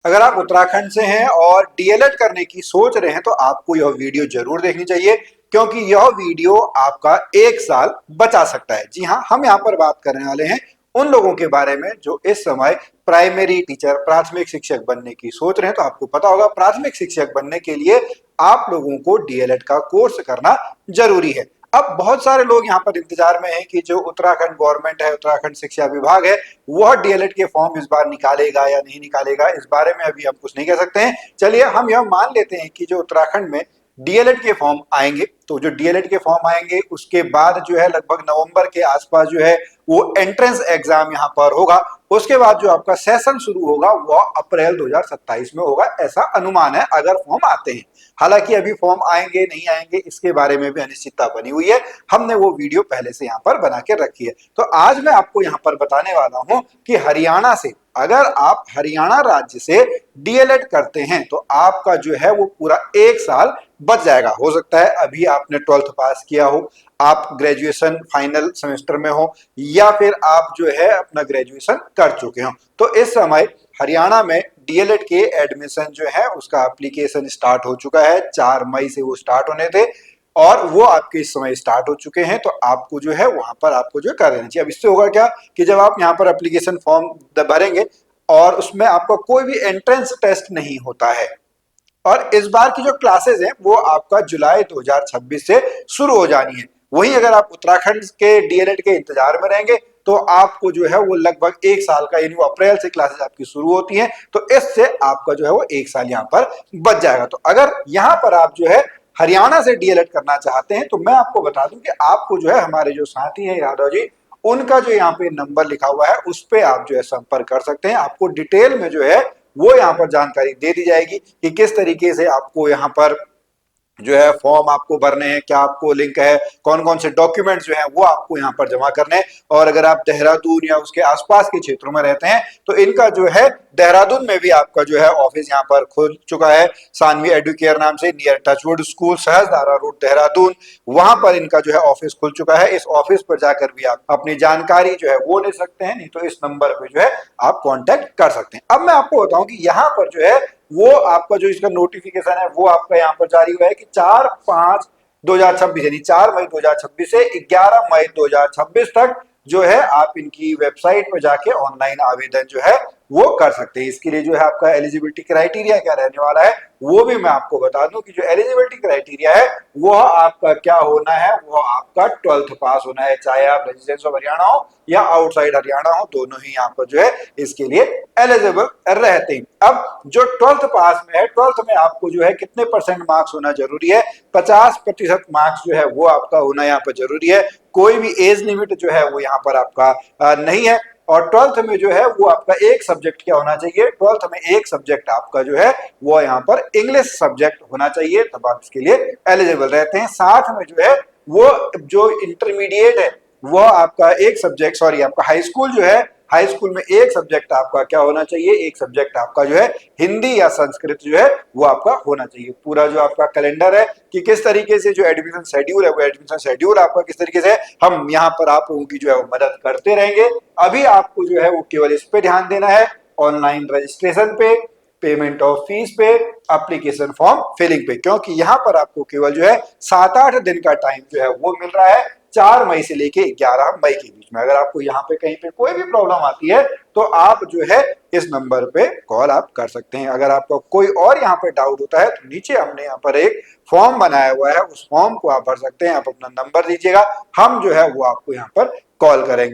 अगर आप उत्तराखंड से हैं और डीएलएड करने की सोच रहे हैं तो आपको यह वीडियो जरूर देखनी चाहिए, क्योंकि यह वीडियो आपका 1 साल बचा सकता है। जी हाँ, हम यहाँ पर बात करने वाले हैं उन लोगों के बारे में जो इस समय प्राइमरी टीचर, प्राथमिक शिक्षक बनने की सोच रहे हैं। तो आपको पता होगा, प्राथमिक शिक्षक बनने के लिए आप लोगों को डीएलएड का कोर्स करना जरूरी है। अब बहुत सारे लोग यहाँ पर इंतजार में हैं कि जो उत्तराखंड गवर्नमेंट है, उत्तराखंड शिक्षा विभाग है, वह डीएलएड के फॉर्म इस बार निकालेगा या नहीं निकालेगा, इस बारे में अभी हम कुछ नहीं कह सकते हैं। चलिए हम यह मान लेते हैं कि जो उत्तराखंड में डीएलएड के फॉर्म आएंगे, तो जो डीएलएड के फॉर्म आएंगे उसके बाद जो है लगभग नवंबर के आसपास जो है वो एंट्रेंस एग्जाम यहाँ पर होगा। उसके बाद जो आपका सेशन शुरू होगा वह अप्रैल 2027 में होगा, ऐसा अनुमान है अगर फॉर्म आते हैं। हालांकि अभी फॉर्म आएंगे नहीं आएंगे इसके बारे में भी अनिश्चितता बनी हुई है। हमने वो वीडियो पहले से यहाँ पर बना के रखी है। तो आज मैं आपको यहाँ पर बताने वाला हूँ कि हरियाणा से, अगर आप हरियाणा राज्य से डीएलएड करते हैं तो आपका जो है वो पूरा 1 साल बच जाएगा। हो सकता है अभी आपने 12th पास किया हो, आप ग्रेजुएशन फाइनल सेमेस्टर में हो, या फिर आप जो है अपना ग्रेजुएशन कर चुके हो। तो इस समय हरियाणा में डीएलएड के एडमिशन जो है उसका एप्लीकेशन स्टार्ट हो चुका है। 4 मई से वो स्टार्ट होने थे और वो आपके इस समय स्टार्ट हो चुके हैं। तो आपको जो है वहां पर आपको जो कर देना चाहिए। अब इससे होगा क्या कि जब आप यहाँ पर एप्लीकेशन फॉर्म भरेंगे और उसमें आपका कोई भी एंट्रेंस टेस्ट नहीं होता है, और इस बार की जो क्लासेस हैं वो आपका जुलाई 2026 से शुरू हो जानी है। वहीं अगर आप उत्तराखंड के डीएलएड के इंतजार में रहेंगे तो आपको जो है वो लगभग 1 साल का, यानी अप्रैल से क्लासेस आपकी शुरू होती हैं, तो इससे आपका जो है वो 1 साल यहाँ पर बच जाएगा। तो अगर यहाँ पर आप जो है हरियाणा से डीएलएड करना चाहते हैं तो मैं आपको बता दूं कि आपको जो है हमारे जो साथी हैं यादव जी, उनका जो यहाँ पे नंबर लिखा हुआ है उस पे आप जो है संपर्क कर सकते हैं। आपको डिटेल में जो है वो यहाँ पर जानकारी दे दी जाएगी कि किस तरीके से आपको यहाँ पर जो है फॉर्म आपको भरने हैं, क्या आपको लिंक है, कौन कौन से डॉक्यूमेंट्स जो हैं वो आपको यहाँ पर जमा करने हैं। और अगर आप देहरादून या उसके आसपास के क्षेत्रों में रहते हैं तो इनका जो है देहरादून में भी आपका जो है ऑफिस यहाँ पर खुल चुका है, सानवी एडुकेयर नाम से, near Touchwood school, Sahajdhara road, Dehradun. वहां पर इनका जो है ऑफिस खुल चुका है। इस ऑफिस पर जाकर भी आप अपनी जानकारी जो है वो ले सकते हैं, नहीं तो इस नंबर पे जो है आप कांटेक्ट कर सकते हैं। अब मैं आपको बताऊं कि यहाँ पर जो है वो आपका जो इसका नोटिफिकेशन है वो आपका यहाँ पर जारी हुआ है कि 4/5/2026, यानी 4 मई 2026 से 11 मई 2026 तक जो है आप इनकी वेबसाइट पर जाके ऑनलाइन आवेदन जो है वो कर सकते हैं। इसके लिए जो है आपका एलिजिबिलिटी क्राइटेरिया क्या रहने वाला है वो भी मैं आपको बता दूं कि जो एलिजिबिलिटी क्राइटेरिया है वो आपका क्या होना है, वो आपका 12th पास होना है, चाहे आप रेजिडेंस ऑफ हरियाणा हो या आउटसाइड हरियाणा हो, दोनों ही यहाँ पर जो है इसके लिए एलिजिबल रहते हैं। अब जो 12th पास में है, 12th में आपको जो है कितने परसेंट मार्क्स होना जरूरी है, 50% मार्क्स जो है वो आपका होना यहाँ पर जरूरी है। कोई भी एज लिमिट जो है वो यहाँ पर आपका नहीं है। और 12th में जो है वो आपका एक सब्जेक्ट क्या होना चाहिए, 12th में एक सब्जेक्ट आपका जो है वो यहाँ पर इंग्लिश सब्जेक्ट होना चाहिए, तब आप इसके लिए एलिजिबल रहते हैं। साथ में जो है वो जो इंटरमीडिएट है वो आपका एक सब्जेक्ट, सॉरी आपका हाई स्कूल जो है, हाई स्कूल में एक सब्जेक्ट आपका क्या होना चाहिए, एक सब्जेक्ट आपका जो है हिंदी या संस्कृत जो है वो आपका होना चाहिए। पूरा जो आपका कैलेंडर है कि किस तरीके से जो एडमिशन शेड्यूल है वो एडमिशन शेड्यूल आपका किस तरीके से, हम यहाँ पर आप लोगों की जो है वो मदद करते रहेंगे। अभी आपको जो है वो केवल इस पे ध्यान देना है, ऑनलाइन रजिस्ट्रेशन पे, पेमेंट ऑफ फीस पे, एप्लीकेशन फॉर्म फिलिंग पे, क्योंकि यहाँ पर आपको केवल जो है 7-8 दिन का टाइम जो है वो मिल रहा है, 4 मई से लेके 11 मई के बीच में। अगर आपको यहाँ पे कहीं पे कोई भी प्रॉब्लम आती है तो आप जो है इस नंबर पे कॉल आप कर सकते हैं। अगर आपका कोई और यहाँ पे डाउट होता है तो नीचे हमने यहाँ पर एक फॉर्म बनाया हुआ है, उस फॉर्म को आप भर सकते हैं। आप अपना नंबर दीजिएगा, हम जो है वो आपको यहाँ पर कॉल करेंगे।